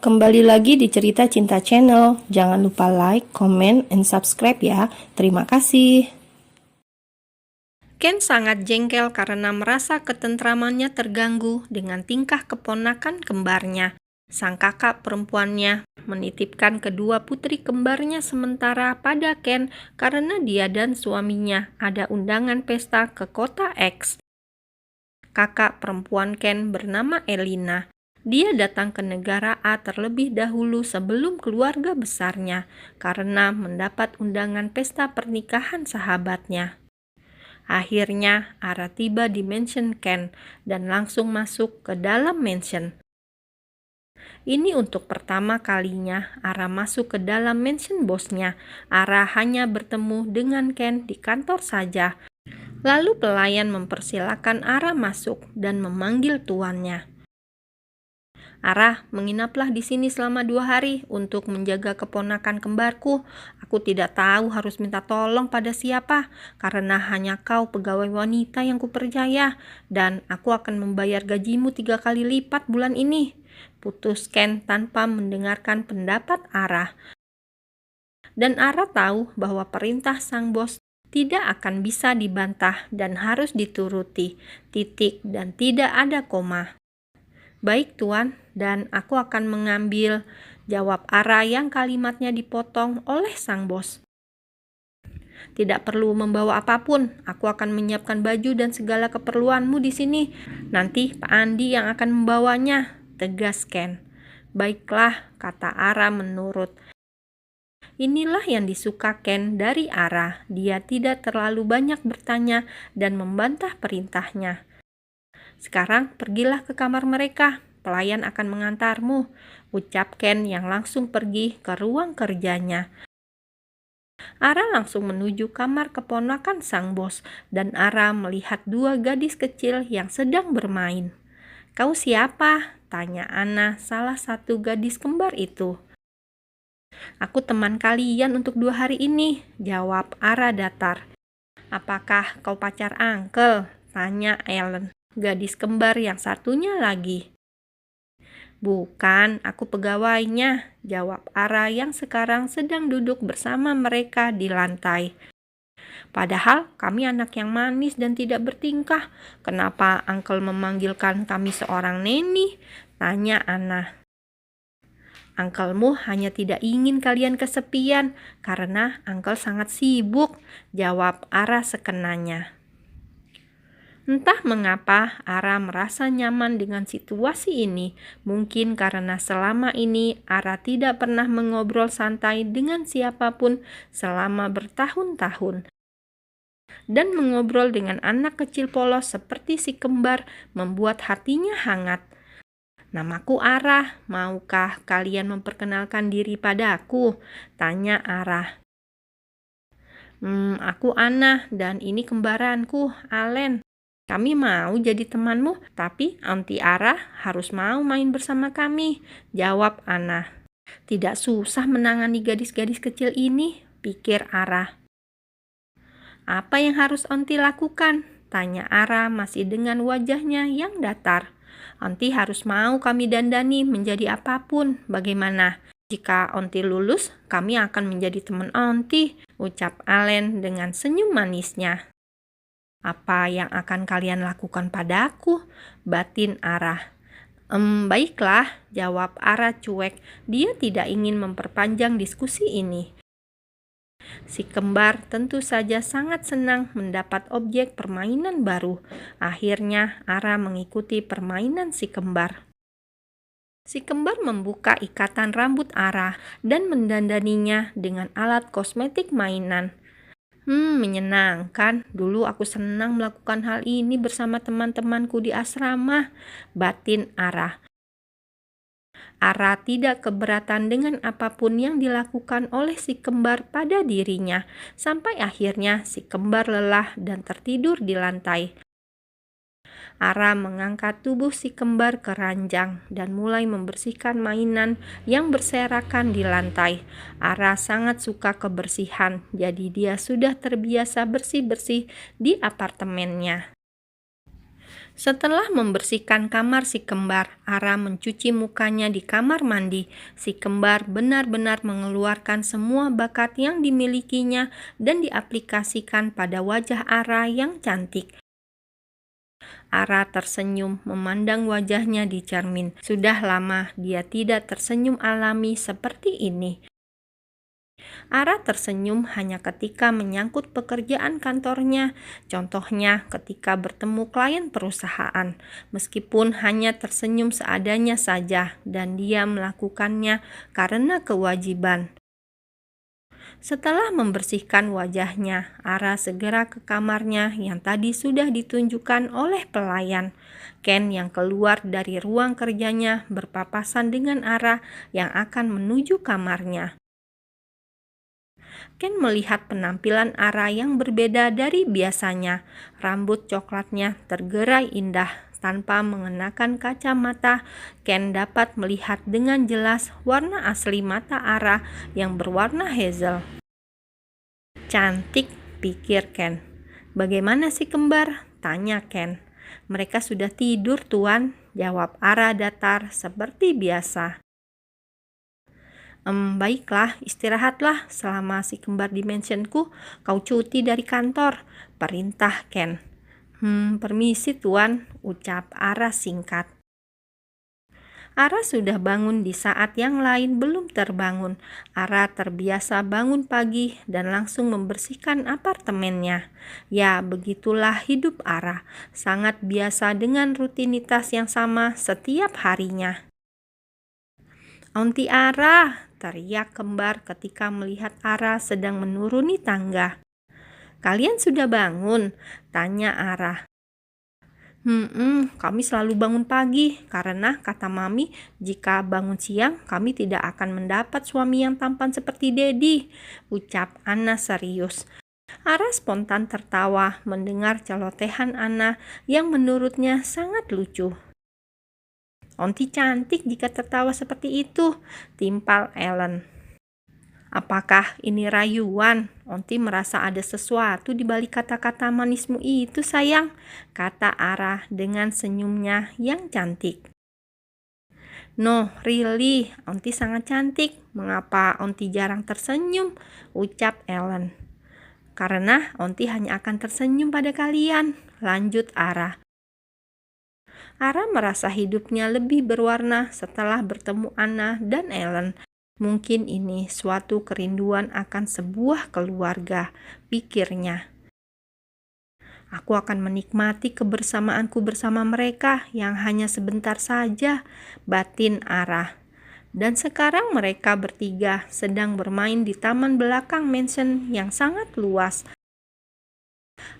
Kembali lagi di Cerita Cinta Channel. Jangan lupa like, comment, and subscribe ya. Terima kasih. Ken sangat jengkel karena merasa ketentramannya terganggu dengan tingkah keponakan kembarnya. Sang kakak perempuannya menitipkan kedua putri kembarnya sementara pada Ken karena dia dan suaminya ada undangan pesta ke kota X. Kakak perempuan Ken bernama Elina. Dia datang ke negara A terlebih dahulu sebelum keluarga besarnya karena mendapat undangan pesta pernikahan sahabatnya. Akhirnya, Ara tiba di mansion Ken dan langsung masuk ke dalam mansion. Ini untuk pertama kalinya Ara masuk ke dalam mansion bosnya. Ara hanya bertemu dengan Ken di kantor saja. Lalu pelayan mempersilakan Ara masuk dan memanggil tuannya. Ara, menginaplah di sini selama 2 hari untuk menjaga keponakan kembarku. Aku tidak tahu harus minta tolong pada siapa, karena hanya kau pegawai wanita yang kupercaya, dan aku akan membayar gajimu 3 kali lipat bulan ini. Putus Ken tanpa mendengarkan pendapat Ara. Dan Ara tahu bahwa perintah sang bos tidak akan bisa dibantah dan harus dituruti, titik dan tidak ada koma. Baik tuan, dan aku akan mengambil, jawab Ara yang kalimatnya dipotong oleh sang bos. Tidak perlu membawa apapun, aku akan menyiapkan baju dan segala keperluanmu di sini. Nanti Pak Andi yang akan membawanya, tegas Ken. Baiklah, kata Ara menurut. Inilah yang disuka Ken dari Ara. Dia tidak terlalu banyak bertanya dan membantah perintahnya. Sekarang pergilah ke kamar mereka. Pelayan akan mengantarmu, ucap Ken yang langsung pergi ke ruang kerjanya. Ara langsung menuju kamar keponakan sang bos dan Ara melihat 2 gadis kecil yang sedang bermain. Kau siapa? Tanya Ana, salah satu gadis kembar itu. Aku teman kalian untuk 2 hari ini, jawab Ara datar. Apakah kau pacar Uncle? Tanya Ellen, gadis kembar yang satunya lagi. Bukan, aku pegawainya, jawab Ara yang sekarang sedang duduk bersama mereka di lantai. Padahal kami anak yang manis dan tidak bertingkah. Kenapa Uncle memanggilkan kami seorang neni? Tanya Ana. Uncle-mu hanya tidak ingin kalian kesepian karena Uncle sangat sibuk, jawab Ara sekenanya. Entah mengapa Ara merasa nyaman dengan situasi ini. Mungkin karena selama ini Ara tidak pernah mengobrol santai dengan siapapun selama bertahun-tahun. Dan mengobrol dengan anak kecil polos seperti si kembar membuat hatinya hangat. Namaku Ara, maukah kalian memperkenalkan diri padaku? Tanya Ara. Aku Ana dan ini kembaranku, Allen. Kami mau jadi temanmu, tapi Aunty Ara harus mau main bersama kami, jawab Ana. Tidak susah menangani gadis-gadis kecil ini, pikir Ara. Apa yang harus Aunty lakukan? Tanya Ara masih dengan wajahnya yang datar. Aunty harus mau kami dandani menjadi apapun. Bagaimana? Jika Aunty lulus, kami akan menjadi teman Aunty, ucap Allen dengan senyum manisnya. Apa yang akan kalian lakukan padaku? Batin Ara. Baiklah, jawab Ara cuek. Dia tidak ingin memperpanjang diskusi ini. Si kembar tentu saja sangat senang mendapat objek permainan baru. Akhirnya Ara mengikuti permainan si kembar. Si kembar membuka ikatan rambut Ara dan mendandaninya dengan alat kosmetik mainan. Menyenangkan. Dulu aku senang melakukan hal ini bersama teman-temanku di asrama, batin Ara. Ara tidak keberatan dengan apapun yang dilakukan oleh si kembar pada dirinya, sampai akhirnya si kembar lelah dan tertidur di lantai. Ara mengangkat tubuh si kembar ke ranjang dan mulai membersihkan mainan yang berserakan di lantai. Ara sangat suka kebersihan, jadi dia sudah terbiasa bersih-bersih di apartemennya. Setelah membersihkan kamar si kembar, Ara mencuci mukanya di kamar mandi. Si kembar benar-benar mengeluarkan semua bakat yang dimilikinya dan diaplikasikan pada wajah Ara yang cantik. Ara tersenyum memandang wajahnya di cermin. Sudah lama dia tidak tersenyum alami seperti ini. Ara tersenyum hanya ketika menyangkut pekerjaan kantornya, contohnya ketika bertemu klien perusahaan, meskipun hanya tersenyum seadanya saja dan dia melakukannya karena kewajiban. Setelah membersihkan wajahnya, Ara segera ke kamarnya yang tadi sudah ditunjukkan oleh pelayan. Ken yang keluar dari ruang kerjanya berpapasan dengan Ara yang akan menuju kamarnya. Ken melihat penampilan Ara yang berbeda dari biasanya. Rambut coklatnya tergerai indah. Tanpa mengenakan kacamata, Ken dapat melihat dengan jelas warna asli mata Ara yang berwarna hazel. Cantik, pikir Ken. Bagaimana si kembar? Tanya Ken. Mereka sudah tidur, Tuan, jawab Ara datar seperti biasa. Baiklah, istirahatlah selama si kembar di mansionku. Kau cuti dari kantor, perintah Ken. Permisi Tuan, ucap Ara singkat. Ara sudah bangun di saat yang lain belum terbangun. Ara terbiasa bangun pagi dan langsung membersihkan apartemennya. Ya, begitulah hidup Ara. Sangat biasa dengan rutinitas yang sama setiap harinya. "Aunty Ara!" teriak kembar ketika melihat Ara sedang menuruni tangga. "Kalian sudah bangun?" tanya Ara. Kami selalu bangun pagi karena kata Mami, jika bangun siang kami tidak akan mendapat suami yang tampan seperti Dedi, ucap Anna serius. Ara spontan tertawa mendengar celotehan Anna yang menurutnya sangat lucu. "Aunty cantik jika tertawa seperti itu," timpal Ellen. "Apakah ini rayuan? Aunty merasa ada sesuatu di balik kata-kata manismu itu, sayang," kata Ara dengan senyumnya yang cantik. "No, really, Aunty sangat cantik. Mengapa Aunty jarang tersenyum?" ucap Ellen. "Karena Aunty hanya akan tersenyum pada kalian," lanjut Ara. Ara merasa hidupnya lebih berwarna setelah bertemu Anna dan Ellen. Mungkin ini suatu kerinduan akan sebuah keluarga, pikirnya. "Aku akan menikmati kebersamaanku bersama mereka yang hanya sebentar saja," batin Ara. Dan sekarang mereka bertiga sedang bermain di taman belakang mansion yang sangat luas.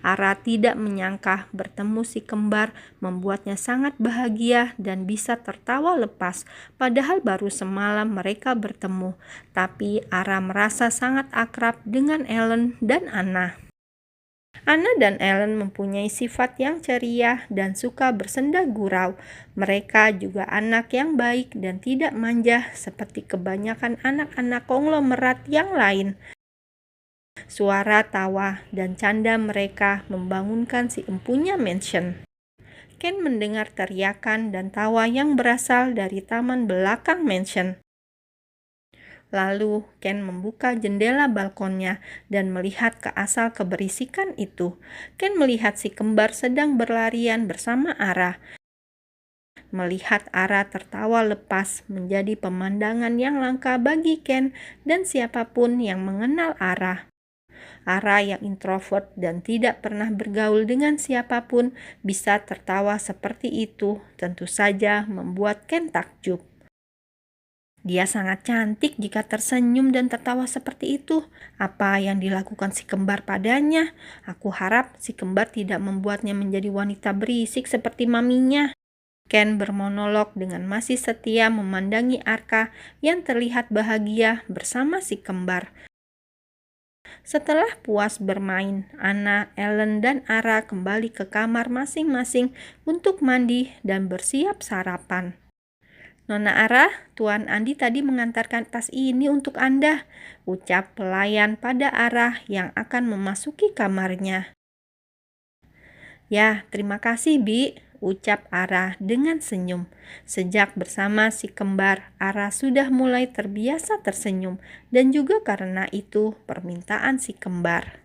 Ara tidak menyangka bertemu si kembar membuatnya sangat bahagia dan bisa tertawa lepas, padahal baru semalam mereka bertemu. Tapi Ara merasa sangat akrab dengan Ellen dan Anna. Anna dan Ellen mempunyai sifat yang ceria dan suka bersenda gurau. Mereka juga anak yang baik dan tidak manja seperti kebanyakan anak-anak konglomerat yang lain. Suara tawa dan canda mereka membangunkan si empunya mansion. Ken mendengar teriakan dan tawa yang berasal dari taman belakang mansion. Lalu Ken membuka jendela balkonnya dan melihat ke asal keberisikan itu. Ken melihat si kembar sedang berlarian bersama Ara. Melihat Ara tertawa lepas menjadi pemandangan yang langka bagi Ken dan siapapun yang mengenal Ara. Ara yang introvert dan tidak pernah bergaul dengan siapapun bisa tertawa seperti itu, tentu saja membuat Ken takjub. Dia sangat cantik jika tersenyum dan tertawa seperti itu. Apa yang dilakukan si kembar padanya? Aku harap si kembar tidak membuatnya menjadi wanita berisik seperti maminya. Ken bermonolog dengan masih setia memandangi Arka yang terlihat bahagia bersama si kembar. Setelah puas bermain, Anna, Ellen, dan Ara kembali ke kamar masing-masing untuk mandi dan bersiap sarapan. "Nona Ara, Tuan Andi tadi mengantarkan tas ini untuk Anda," ucap pelayan pada Ara yang akan memasuki kamarnya. "Ya, terima kasih, Bi," ucap Ara dengan senyum. Sejak bersama si kembar, Ara sudah mulai terbiasa tersenyum, dan juga karena itu permintaan si kembar.